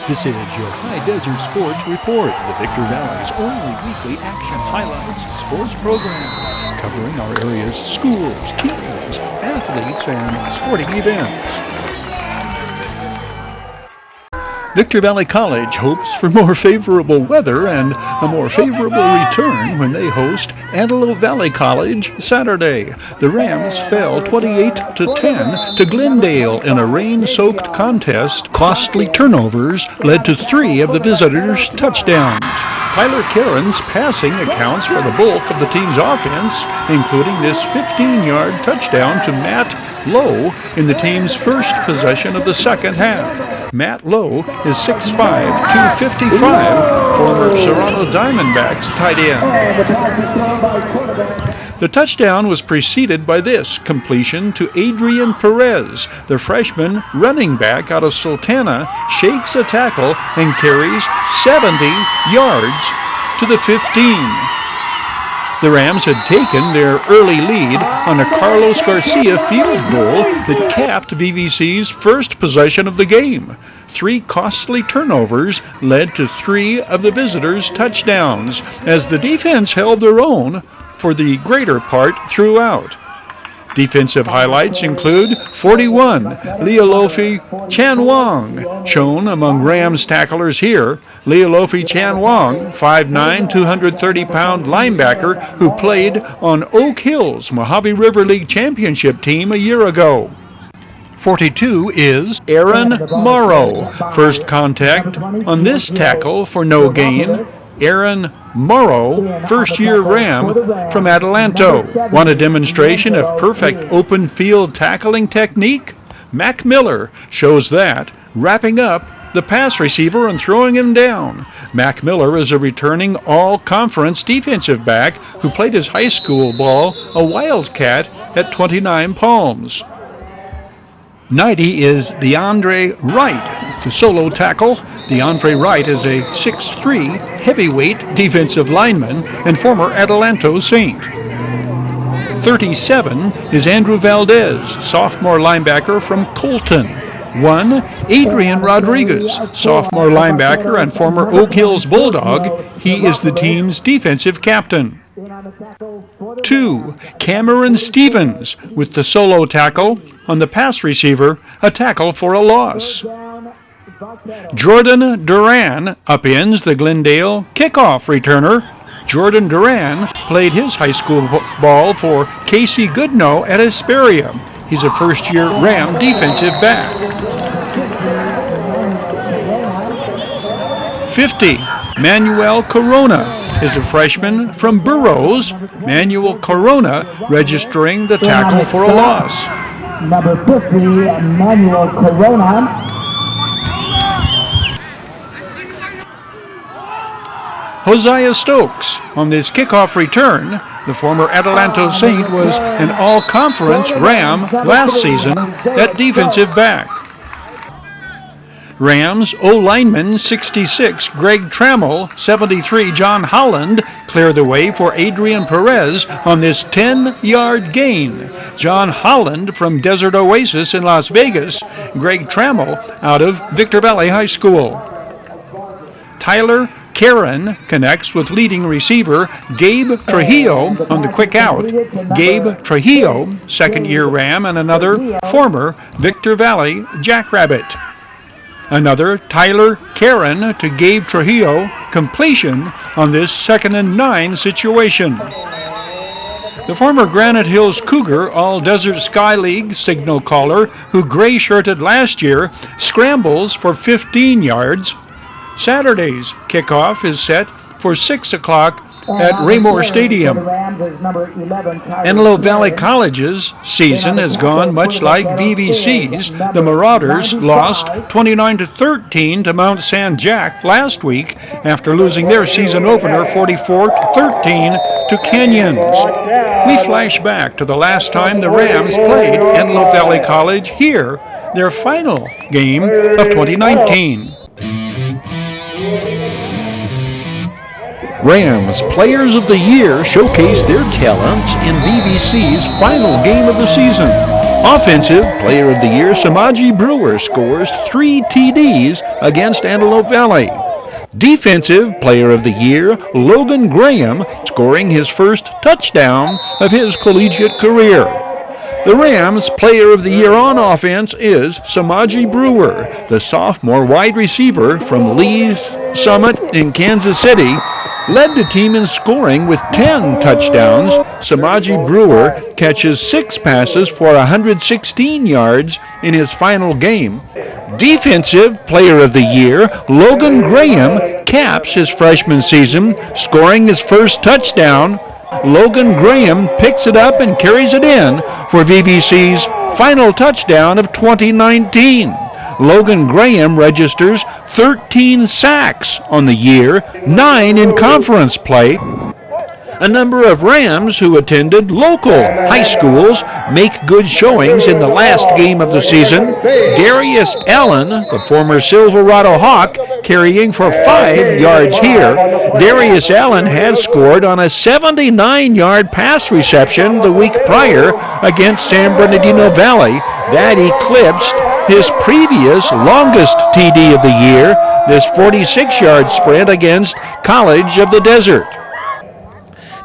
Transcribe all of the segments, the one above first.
This is your Hdsr Sports Report, the Victor Valley's only weekly action highlights sports program, covering our area's schools, teams, athletes, and sporting events. Victor Valley College hopes for more favorable weather and a more favorable return when they host Antelope Valley College Saturday. The Rams fell 28-10 to Glendale in a rain-soaked contest. Costly turnovers led to 3 of the visitors' touchdowns. Tyler Caron's passing accounts for the bulk of the team's offense, including this 15-yard touchdown to Matt Lowe in the team's first possession of the second half. Matt Lowe is 6'5", 255, former Serrano Diamondbacks tight end. The touchdown was preceded by this completion to Adrian Perez. The freshman running back out of Sultana shakes a tackle and carries 70 yards to the 15. The Rams had taken their early lead on a Carlos Garcia field goal that capped VVC's first possession of the game. 3 costly turnovers led to 3 of the visitors' touchdowns, as the defense held their own for the greater part throughout. Defensive highlights include 41, Leolofi Chanwang, shown among Rams tacklers here. Leolofi Chanwang, 5'9", 230-pound linebacker who played on Oak Hill's Mojave River League championship team a year ago. 42 is Aaron Morrow. First contact on this tackle for no gain. Aaron Morrow, first-year Ram from Adelanto. Want a demonstration of perfect open field tackling technique? Mac Miller shows that, wrapping up the pass receiver and throwing him down. Mac Miller is a returning all-conference defensive back who played his high school ball a Wildcat at 29 Palms. 90 is DeAndre Wright, the solo tackle. DeAndre Wright is a 6'3" heavyweight defensive lineman and former Adelanto Saint. 37 is Andrew Valdez, sophomore linebacker from Colton. 1, Adrian Rodriguez, sophomore linebacker and former Oak Hills Bulldog. He is the team's defensive captain. 2, Cameron Stevens with the solo tackle. On the pass receiver, a tackle for a loss. Jordan Duran upends the Glendale kickoff returner. Jordan Duran played his high school ball for Casey Goodnow at Hesperia. He's a first-year Ram defensive back. 50, Manuel Corona is a freshman from Burroughs. Manuel Corona registering the tackle for a loss. Number 50, Manuel Corona. Hosea Stokes on this kickoff return. The former Adelanto Saint was an all-conference Ram last season at defensive back. Rams O-lineman 66 Greg Trammell, 73 John Holland clear the way for Adrian Perez on this 10-yard gain. John Holland from Desert Oasis in Las Vegas, Greg Trammell out of Victor Valley High School. Tyler Caron connects with leading receiver Gabe Trujillo on the quick out. Gabe Trujillo, second-year Ram and another former Victor Valley Jackrabbit. Another Tyler Caron to Gabe Trujillo, completion on this 2nd and 9 situation. The former Granite Hills Cougar All-Desert Sky League signal caller, who gray-shirted last year, scrambles for 15 yards. Saturday's kickoff is set for 6 o'clock at Raymore Stadium. Antelope Valley College's season has gone much like VVC's. The Marauders lost 29-13 to Mount San Jac last week after losing their season opener 44-13 to Canyons. We flash back to the last time the Rams played Antelope Valley College here, their final game of 2019. Rams Players of the Year showcase their talents in VVC's final game of the season. Offensive Player of the Year, Samaji Brewer scores 3 TDs against Antelope Valley. Defensive Player of the Year, Logan Graham, scoring his first touchdown of his collegiate career. The Rams' Player of the Year on offense is Samaji Brewer, the sophomore wide receiver from Lee's Summit in Kansas City, led the team in scoring with 10 touchdowns. Samaji Brewer catches 6 passes for 116 yards in his final game. Defensive Player of the Year, Logan Graham, caps his freshman season, scoring his first touchdown. Logan Graham picks it up and carries it in for VVC's final touchdown of 2019. Logan Graham registers 13 sacks on the year, 9 in conference play. A number of Rams who attended local high schools make good showings in the last game of the season. Darius Allen, the former Silverado Hawk, carrying for 5 yards here. Darius Allen had scored on a 79-yard pass reception the week prior against San Bernardino Valley. That eclipsed his previous longest TD of the year, this 46-yard sprint against College of the Desert.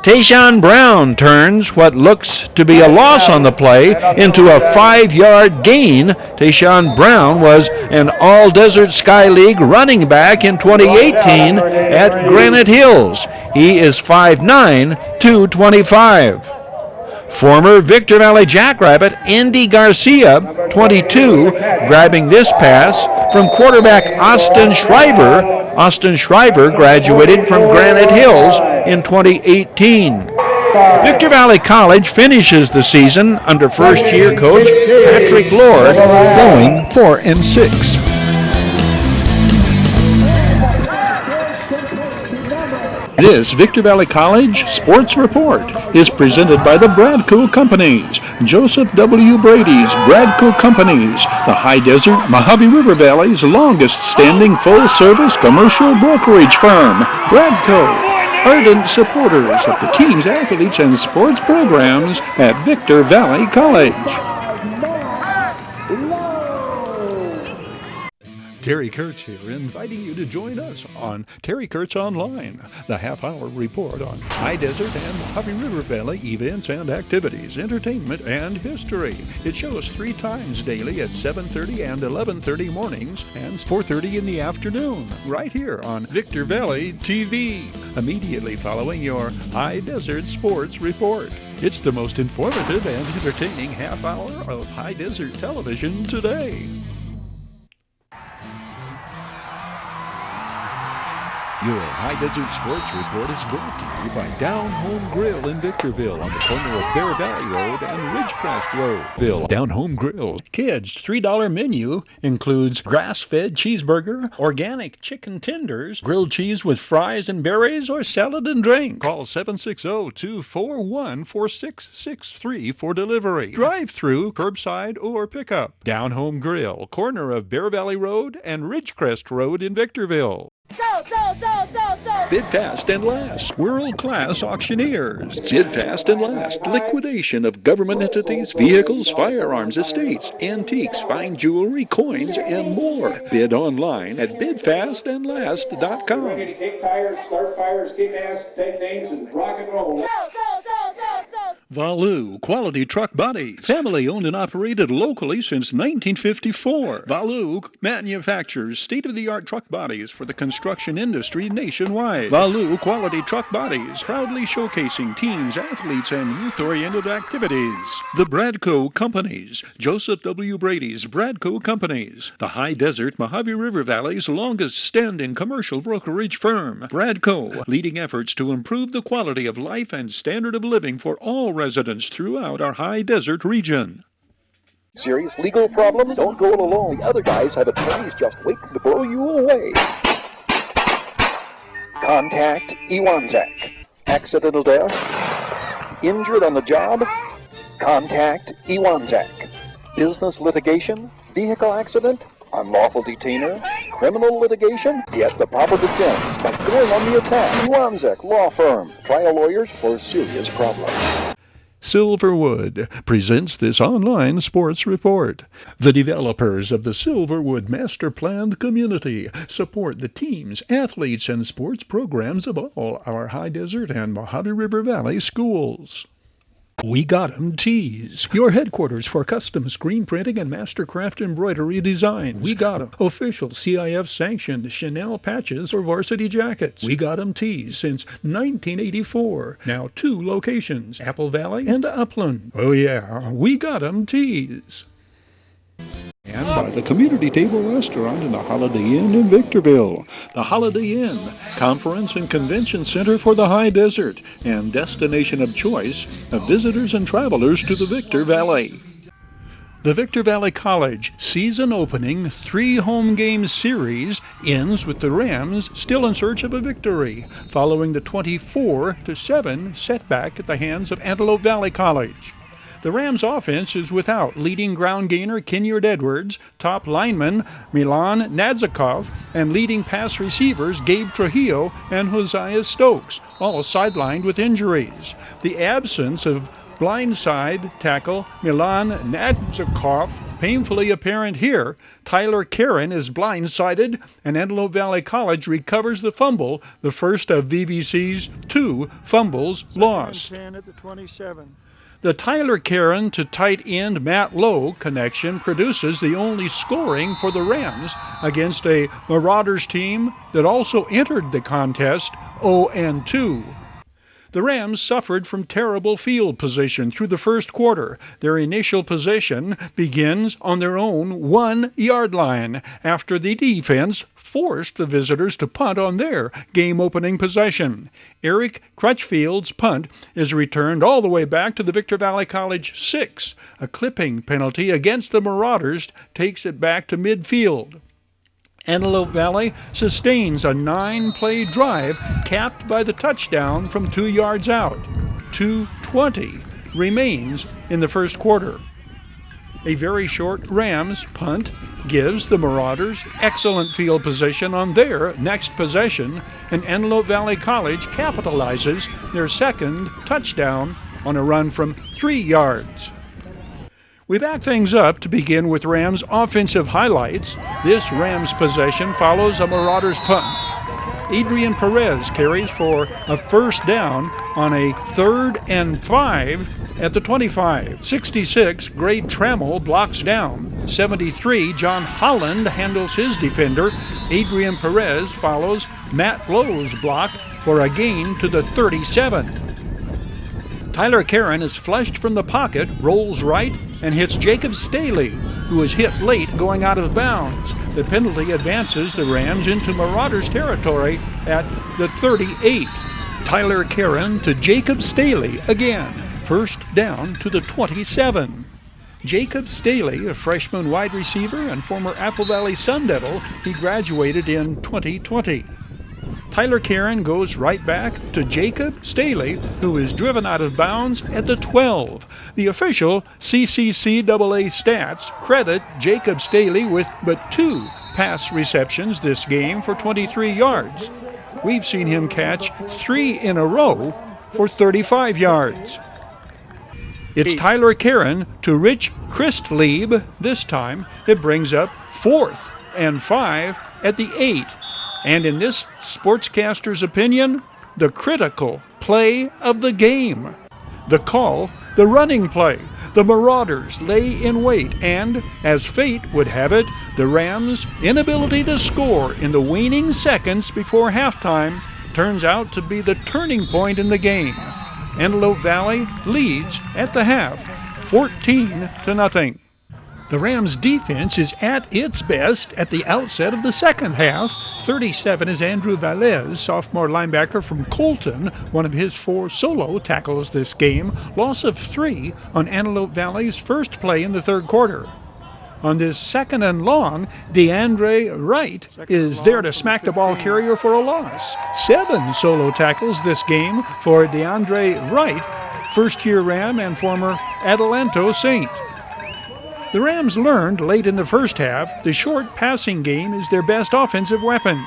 Tayshawn Brown turns what looks to be a loss on the play into a 5-yard gain. Tayshawn Brown was an All-Desert Sky League running back in 2018 at Granite Hills. He is 5'9", 225. Former Victor Valley Jackrabbit Andy Garcia, 22, grabbing this pass from quarterback Austin Shriver. Austin Shriver graduated from Granite Hills in 2018. Victor Valley College finishes the season under first-year coach Patrick Lord, going 4-6. This Victor Valley College Sports Report is presented by the Bradco Companies, Joseph W. Brady's Bradco Companies, the High Desert Mojave River Valley's longest-standing full-service commercial brokerage firm. Bradco, ardent supporters of the teams, athletes, and sports programs at Victor Valley College. Terry Kurtz here, inviting you to join us on Terry Kurtz Online, the half-hour report on High Desert and Mojave River Valley events and activities, entertainment, and history. It shows 3 times daily at 7:30 and 11:30 mornings and 4:30 in the afternoon, right here on Victor Valley TV, immediately following your High Desert Sports Report. It's the most informative and entertaining half-hour of High Desert television today. Your High Desert Sports Report is brought to you by Down Home Grill in Victorville on the corner of Bear Valley Road and Ridgecrest Road. Down Home Grill. Kids' $3 menu includes grass-fed cheeseburger, organic chicken tenders, grilled cheese with fries and berries, or salad and drink. Call 760-241-4663 for delivery. Drive-through, curbside, or pickup. Down Home Grill, corner of Bear Valley Road and Ridgecrest Road in Victorville. Bid fast and last. World-class auctioneers. Bid fast and last. Liquidation of government entities, vehicles, firearms, estates, antiques, fine jewelry, coins, and more. Bid online at bidfastandlast.com. Kick tires, start fires, kick ass, take names, and rock and roll. Valu Quality Truck Bodies. Family owned and operated locally since 1954. Valu manufactures state-of-the-art truck bodies for the construction industry nationwide. Valu Quality Truck Bodies, proudly showcasing teams, athletes, and youth-oriented activities. The Bradco Companies. Joseph W. Brady's Bradco Companies. The High Desert Mojave River Valley's longest-standing commercial brokerage firm. Bradco, leading efforts to improve the quality of life and standard of living for all residents throughout our High Desert region. Serious legal problem? Don't go it alone. The other guys have attorneys just waiting to blow you away. Contact Iwanzak. Accidental death? Injured on the job? Contact Iwanzak. Business litigation? Vehicle accident? Unlawful detainer? Criminal litigation? Get the proper defense by going on the attack. Iwanzak Law Firm. Trial lawyers for serious problems. Silverwood presents this online sports report. The developers of the Silverwood Master Planned community support the teams, athletes, and sports programs of all our High Desert and Mojave River Valley schools. We Got 'em Tees, your headquarters for custom screen printing and mastercraft embroidery designs. We Got 'em official CIF-sanctioned Chanel patches for varsity jackets. We Got 'em Tees since 1984. Now 2 locations, Apple Valley and Upland. Oh yeah, We Got 'em Tees. And by the Community Table Restaurant in the Holiday Inn in Victorville. The Holiday Inn, conference and convention center for the High Desert, and destination of choice of visitors and travelers to the Victor Valley. The Victor Valley College season opening 3 home game series ends with the Rams still in search of a victory, following the 24-7 setback at the hands of Antelope Valley College. The Rams' offense is without leading ground gainer Kenyard Edwards, top lineman Milan Nadzikov, and leading pass receivers Gabe Trujillo and Hosea Stokes, all sidelined with injuries. The absence of blindside tackle Milan Nadzikov painfully apparent here. Tyler Karen is blindsided, and Antelope Valley College recovers the fumble, the first of VVC's 2 fumbles lost. At the 27. The Tyler Karen to tight end Matt Lowe connection produces the only scoring for the Rams against a Marauders team that also entered the contest 0-2. The Rams suffered from terrible field position through the first quarter. Their initial position begins on their own 1-yard line after the defense forced the visitors to punt on their game-opening possession. Eric Crutchfield's punt is returned all the way back to the Victor Valley College 6. A clipping penalty against the Marauders takes it back to midfield. Antelope Valley sustains a 9-play drive capped by the touchdown from 2 yards out. 2:20 remains in the first quarter. A very short Rams punt gives the Marauders excellent field position on their next possession, and Antelope Valley College capitalizes their second touchdown on a run from 3 yards. We back things up to begin with Rams offensive highlights. This Rams possession follows a Marauders punt. Adrian Perez carries for a first down on a 3rd and 5 at the 25. 66, Grade Trammell blocks down. 73, John Holland handles his defender. Adrian Perez follows Matt Lowe's block for a gain to the 37. Tyler Karen is flushed from the pocket, rolls right, and hits Jacob Staley, who is hit late going out of bounds. The penalty advances the Rams into Marauders territory at the 38. Tyler Karen to Jacob Staley again. First down to the 27. Jacob Staley, a freshman wide receiver and former Apple Valley Sun Devil, he graduated in 2020. Tyler Karen goes right back to Jacob Staley, who is driven out of bounds at the 12. The official CCCAA stats credit Jacob Staley with but 2 pass receptions this game for 23 yards. We've seen him catch 3 in a row for 35 yards. It's Tyler Karen to Rich Christlieb this time. It brings up 4th and 5 at the 8. And in this sportscaster's opinion, the critical play of the game. The call, the running play. The Marauders lay in wait, and, as fate would have it, the Rams' inability to score in the waning seconds before halftime turns out to be the turning point in the game. Antelope Valley leads at the half, 14-0. The Rams' defense is at its best at the outset of the second half. 37 is Andrew Valez, sophomore linebacker from Colton, one of his 4 solo tackles this game. Loss of 3 on Antelope Valley's first play in the third quarter. On this 2nd and long, DeAndre Wright is there to smack the ball carrier for a loss. 7 solo tackles this game for DeAndre Wright, first-year Ram and former Adelanto Saint. The Rams learned late in the first half the short passing game is their best offensive weapon.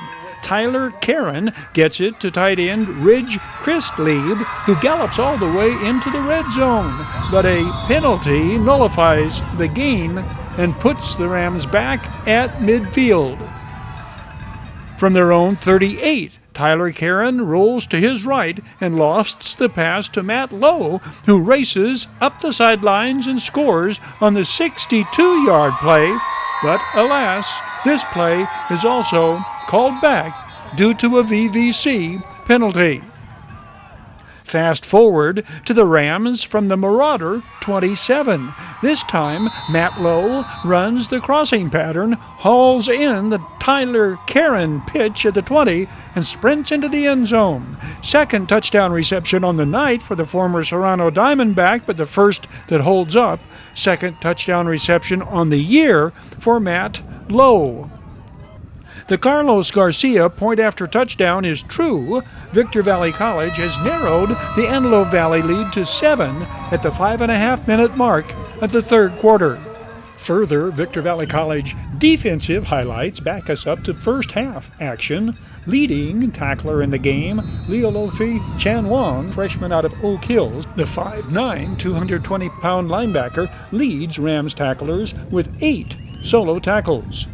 Tyler Karen gets it to tight end Ridge Christlieb, who gallops all the way into the red zone. But a penalty nullifies the gain and puts the Rams back at midfield. From their own 38, Tyler Karen rolls to his right and lofts the pass to Matt Lowe, who races up the sidelines and scores on the 62-yard play. But alas, this play is also called back due to a VVC penalty. Fast forward to the Rams from the Marauder 27. This time, Matt Lowe runs the crossing pattern, hauls in the Tyler Karen pitch at the 20, and sprints into the end zone. Second touchdown reception on the night for the former Serrano Diamondback, but the first that holds up. Second touchdown reception on the year for Matt Lowe. The Carlos Garcia point-after touchdown is true. Victor Valley College has narrowed the Antelope Valley lead to 7 at the 5.5-minute mark of the third quarter. Further, Victor Valley College defensive highlights back us up to first half action. Leading tackler in the game, Leolofi Chanwong, freshman out of Oak Hills, the 5'9", 220-pound linebacker, leads Rams tacklers with 8 solo tackles.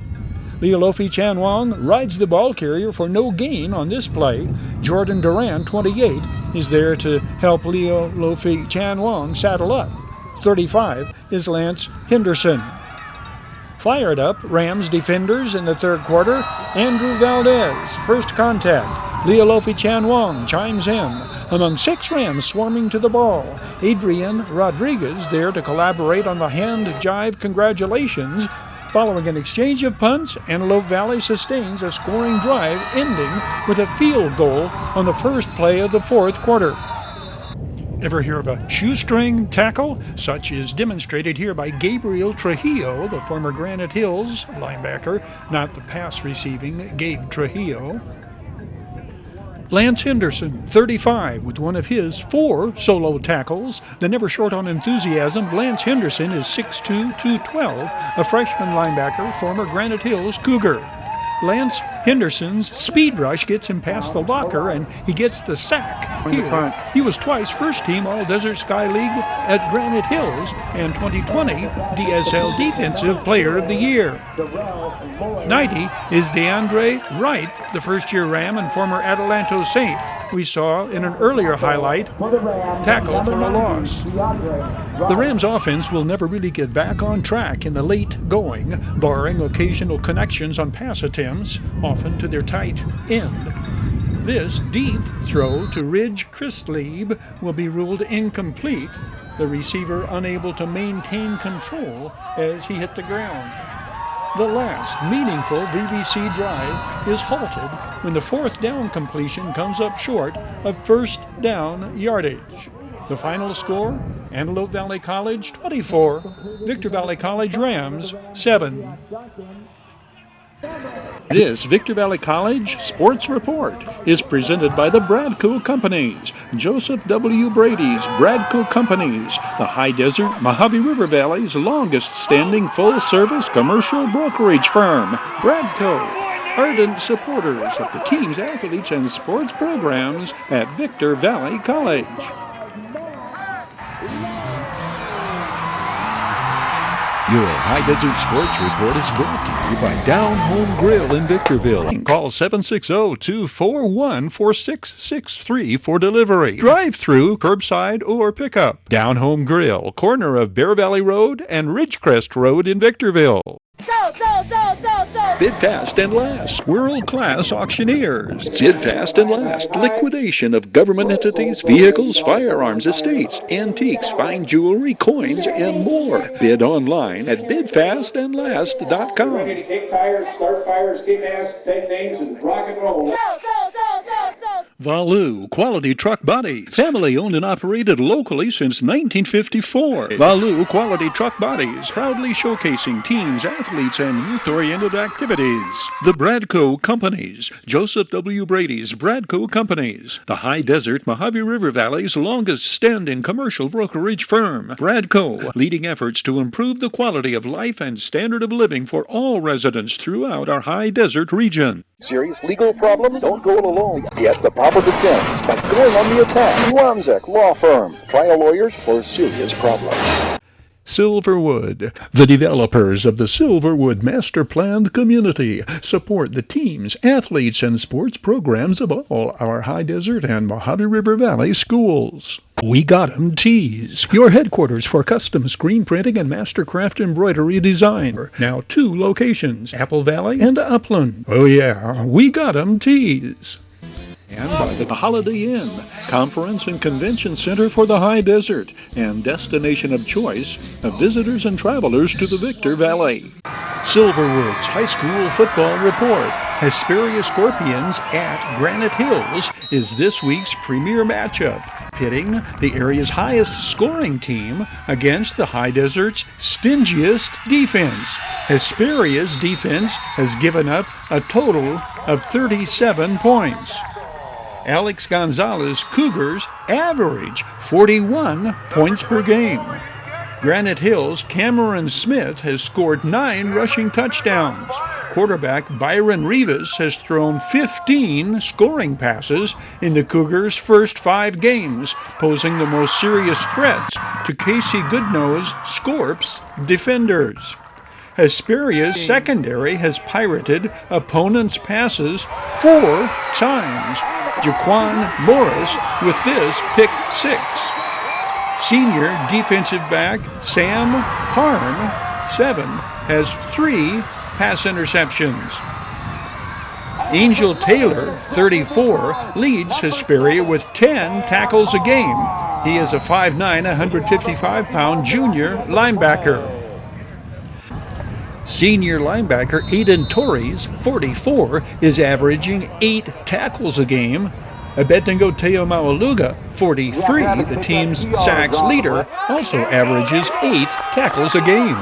Leolofi Chanwong rides the ball carrier for no gain on this play. Jordan Duran, 28, is there to help Leolofi Chanwong saddle up. 35 is Lance Henderson. Fired up, Rams defenders in the third quarter. Andrew Valdez, first contact. Leolofi Chanwong chimes in. Among 6 Rams swarming to the ball. Adrian Rodriguez there to collaborate on the hand jive congratulations. Following an exchange of punts, Antelope Valley sustains a scoring drive ending with a field goal on the first play of the fourth quarter. Ever hear of a shoestring tackle? Such is demonstrated here by Gabriel Trujillo, the former Granite Hills linebacker, not the pass-receiving Gabe Trujillo. Lance Henderson, 35, with one of his 4 solo tackles. The never short on enthusiasm, Lance Henderson is 6'2", 212, a freshman linebacker, former Granite Hills Cougar. Lance Henderson's speed rush gets him past the locker, and he gets the sack here. He was twice first-team All-Desert Sky League at Granite Hills and 2020 DSL Defensive Player of the Year. 90 is DeAndre Wright, the first-year Ram and former Adelanto Saint. We saw in an earlier highlight, tackle for a loss. The Rams' offense will never really get back on track in the late going, barring occasional connections on pass attempts, often to their tight end. This deep throw to Ridge Christlieb will be ruled incomplete, the receiver unable to maintain control as he hit the ground. The last meaningful VVC drive is halted when the fourth down completion comes up short of first down yardage. The final score, Antelope Valley College 24, Victor Valley College Rams 7. This Victor Valley College Sports Report is presented by the Bradco Companies, Joseph W. Brady's Bradco Companies, the High Desert Mojave River Valley's longest-standing full-service commercial brokerage firm. Bradco, ardent supporters of the team's athletes and sports programs at Victor Valley College. Your High Desert Sports Report is brought to you by Down Home Grill in Victorville. Call 760-241-4663 for delivery. Drive-through, curbside, or pickup. Down Home Grill, corner of Bear Valley Road and Ridgecrest Road in Victorville. Bid fast and last. World-class auctioneers. Bid fast and last. Liquidation of government entities, vehicles, firearms, estates, antiques, fine jewelry, coins, and more. Bid online at bidfastandlast.com. Ready to kick tires, start fires, kick ass, take names, and rock and roll. Valu Quality Truck Bodies. Family owned and operated locally since 1954. Valu Quality Truck Bodies, proudly showcasing teams, athletes, and youth-oriented activities. The Bradco Companies. Joseph W. Brady's Bradco Companies. The High Desert Mojave River Valley's longest-standing commercial brokerage firm. Bradco, leading efforts to improve the quality of life and standard of living for all residents throughout our High Desert region. Serious legal problems? Don't go it alone. Get the proper defense by going on the attack. Iwanzek Law Firm. Trial lawyers for serious problems. Silverwood. The developers of the Silverwood Master Planned Community support the teams, athletes, and sports programs of all our High Desert and Mojave River Valley schools. We Got 'em Tees, your headquarters for custom screen printing and mastercraft embroidery design. Now 2 locations, Apple Valley and Upland. Oh yeah, We Got 'em Tees. And by the Holiday Inn, Conference and Convention Center for the High Desert, and destination of choice of visitors and travelers to the Victor Valley. Silverwood's High School Football Report. Hesperia Scorpions at Granite Hills is this week's premier matchup, pitting the area's highest scoring team against the High Desert's stingiest defense. Hesperia's defense has given up a total of 37 points. Alex Gonzalez Cougars average 41 points per game. Granite Hills' Cameron Smith has scored 9 rushing touchdowns. Quarterback Byron Rivas has thrown 15 scoring passes in the Cougars' first 5 games, posing the most serious threats to Casey Goodno's Scorps defenders. Hesperia's secondary has pirated opponents' passes 4 times. Jaquan Morris with this pick 6. Senior defensive back Sam Parm, 7, has 3 pass interceptions. Angel Taylor, 34, leads Hesperia with 10 tackles a game. He is a 5'9", 155-pound junior linebacker. Senior linebacker Aiden Torres, 44, is averaging 8 tackles a game. Abednego Teomaualuga, 43, the team's sacks leader, also averages 8 tackles a game.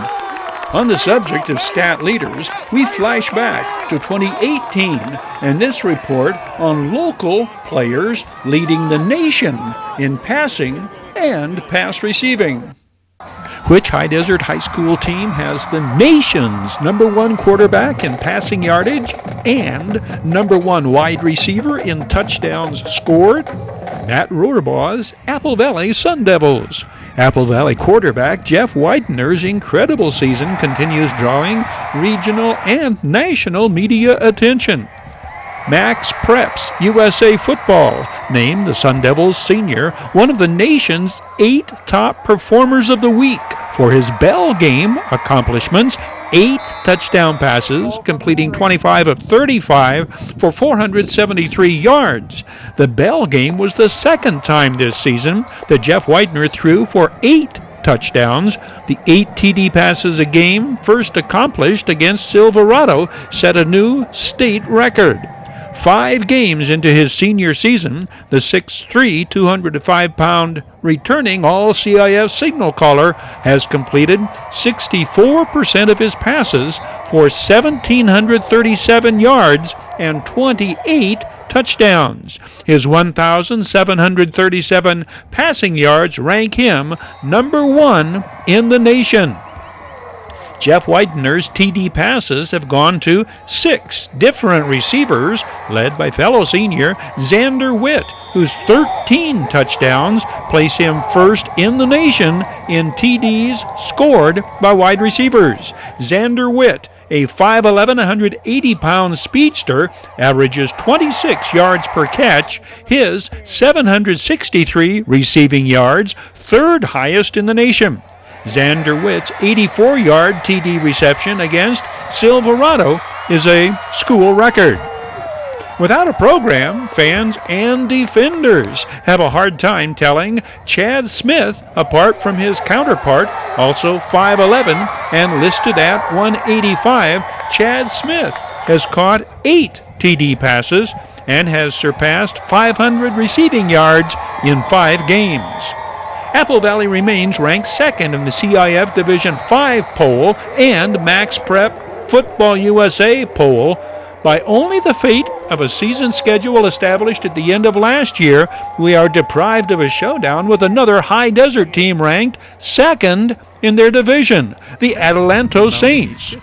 On the subject of stat leaders, we flash back to 2018 and this report on local players leading the nation in passing and pass receiving. Which High Desert High School team has the nation's #1 quarterback in passing yardage and #1 wide receiver in touchdowns scored? Matt Rohrbaugh's Apple Valley Sun Devils. Apple Valley quarterback Jeff Widener's incredible season continues drawing regional and national media attention. Max Preps USA Football named the Sun Devils senior one of the nation's 8 top performers of the week for his bell game accomplishments, 8 touchdown passes, completing 25 of 35 for 473 yards. The bell game was the second time this season that Jeff Widener threw for 8 touchdowns. The 8 TD passes a game, first accomplished against Silverado, set a new state record. 5 games into his senior season, the 6'3", 205-pound returning All-CIF signal caller has completed 64% of his passes for 1,737 yards and 28 touchdowns. His 1,737 passing yards rank him #1 in the nation. Jeff Widener's TD passes have gone to 6 different receivers, led by fellow senior Xander Witt, whose 13 touchdowns place him first in the nation in TDs scored by wide receivers. Xander Witt, a 5'11", 180-pound speedster, averages 26 yards per catch, his 763 receiving yards, 3rd highest in the nation. Xander Witt's 84-yard TD reception against Silverado is a school record. Without a program, fans and defenders have a hard time telling Chad Smith apart from his counterpart, also 5'11" and listed at 185. Chad Smith has caught 8 TD passes and has surpassed 500 receiving yards in 5 games. Apple Valley remains ranked 2nd in the CIF Division 5 poll and Max Prep Football USA poll, By only the fate of a season schedule established at the end of last year, we are deprived of a showdown with another high desert team ranked second in their division, the Adelanto Saints.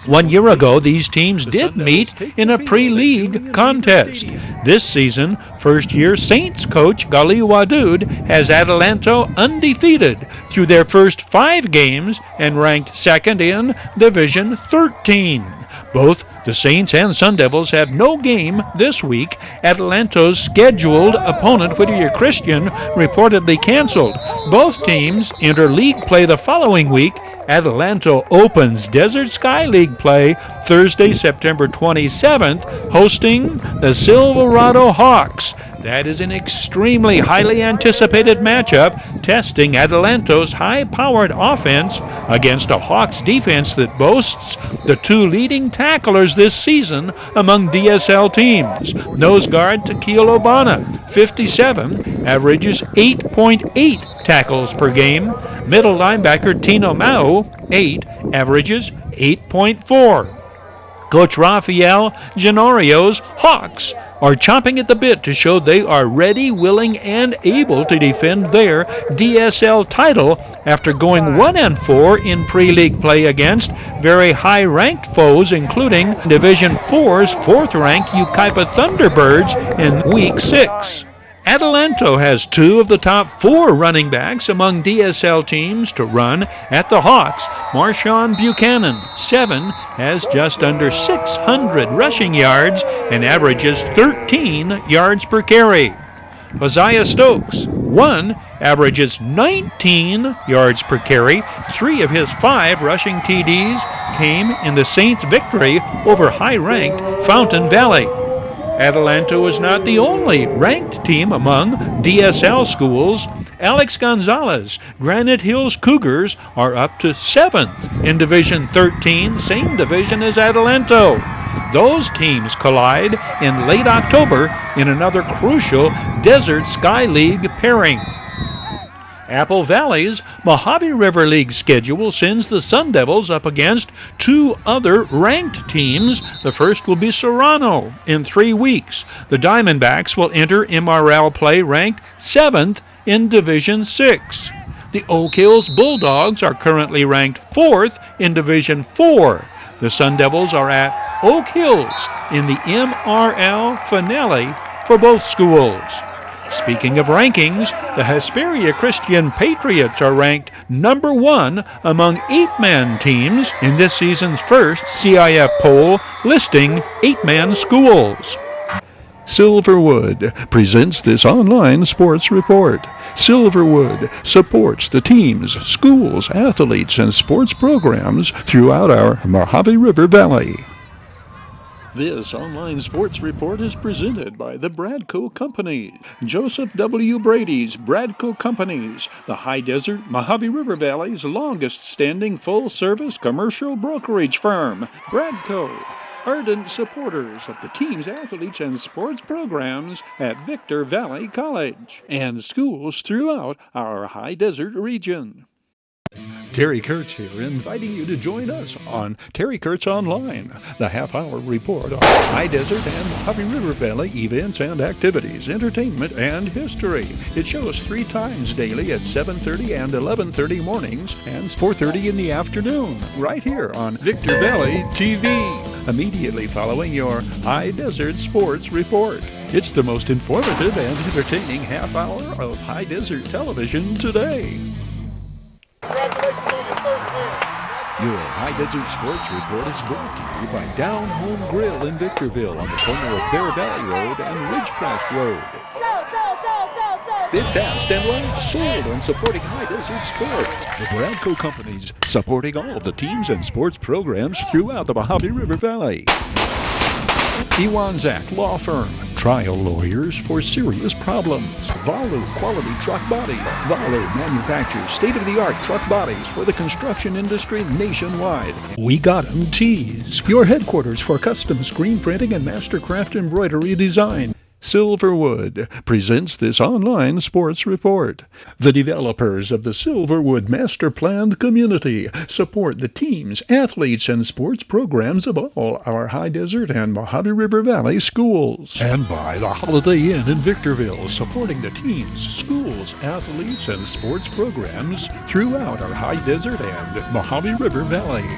1 year ago, these teams did meet in a pre-league contest. This season, first-year Saints coach Gali Wadoud has Adelanto undefeated through their first 5 games and ranked second in Division 13. Both the Saints and Sun Devils have no game this week. Adelanto's scheduled opponent, Whittier Christian, reportedly canceled. Both teams enter league play the following week. Adelanto opens Desert Sky League play Thursday, September 27th, hosting the Silverado Hawks. That is an extremely highly anticipated matchup, testing Adelanto's high-powered offense against a Hawks defense that boasts the 2 leading tacklers this season among DSL teams. Nose guard Tequil Obana, 57, averages 8.8 tackles per game. Middle linebacker Tino Mao, 8, averages 8.4. Coach Rafael Genorio's Hawks are chomping at the bit to show they are ready, willing, and able to defend their DSL title after going 1-4 in pre-league play against very high-ranked foes, including Division 4's 4th-ranked Yucaipa Thunderbirds in Week 6. Adelanto has 2 of the top 4 running backs among DSL teams to run at the Hawks. Marshawn Buchanan, 7, has just under 600 rushing yards and averages 13 yards per carry. Hosea Stokes, 1, averages 19 yards per carry. 3 of his 5 rushing TDs came in the Saints' victory over high-ranked Fountain Valley. Adelanto is not the only ranked team among DSL schools. Alex Gonzalez, Granite Hills Cougars, are up to 7th in Division 13, same division as Adelanto. Those teams collide in late October in another crucial Desert Sky League pairing. Apple Valley's Mojave River League schedule sends the Sun Devils up against 2 other ranked teams. The first will be Serrano in 3 weeks. The Diamondbacks will enter MRL play ranked 7th in Division 6. The Oak Hills Bulldogs are currently ranked 4th in Division 4. The Sun Devils are at Oak Hills in the MRL finale for both schools. Speaking of rankings, the Hesperia Christian Patriots are ranked number 1 among 8-man teams in this season's first CIF poll listing 8-man schools. Silverwood presents this online sports report. Silverwood supports the teams, schools, athletes, and sports programs throughout our Mojave River Valley. This online sports report is presented by the Bradco Company, Joseph W. Brady's Bradco Companies, the High Desert Mojave River Valley's longest-standing full-service commercial brokerage firm. Bradco, ardent supporters of the teams, athletes, and sports programs at Victor Valley College and schools throughout our High Desert region. Terry Kurtz here, inviting you to join us on Terry Kurtz Online, the half-hour report on High Desert and Mojave River Valley events and activities, entertainment, and history. It shows 3 times daily at 7:30 and 11:30 mornings and 4:30 in the afternoon, right here on Victor Valley TV, immediately following your High Desert Sports Report. It's the most informative and entertaining half-hour of High Desert television today. Congratulations on your first win. Your High Desert Sports Report is brought to you by Down Home Grill in Victorville on the corner of Bear Valley Road and Ridgecrest Road. Bid fast and last, sold on supporting High Desert Sports. The Bradco Companies, supporting all of the teams and sports programs throughout the Mojave River Valley. Iwanzak Law Firm, trial lawyers for serious problems. Valu Quality Truck Body. Valu manufactures state-of-the-art truck bodies for the construction industry nationwide. We Got 'em Tees, your headquarters for custom screen printing and mastercraft embroidery design. Silverwood presents this online sports report. The developers of the Silverwood Master Planned Community support the teams, athletes, and sports programs of all our High Desert and Mojave River Valley schools. And by the Holiday Inn in Victorville, supporting the teams, schools, athletes, and sports programs throughout our High Desert and Mojave River Valley.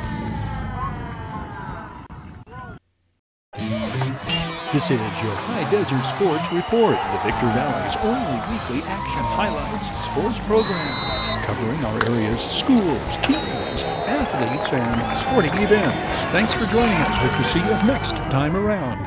This is your High Desert Sports Report, the Victor Valley's only weekly action highlights sports program, covering our area's schools, teams, athletes, and sporting events. Thanks for joining us. Hope to see you next time around.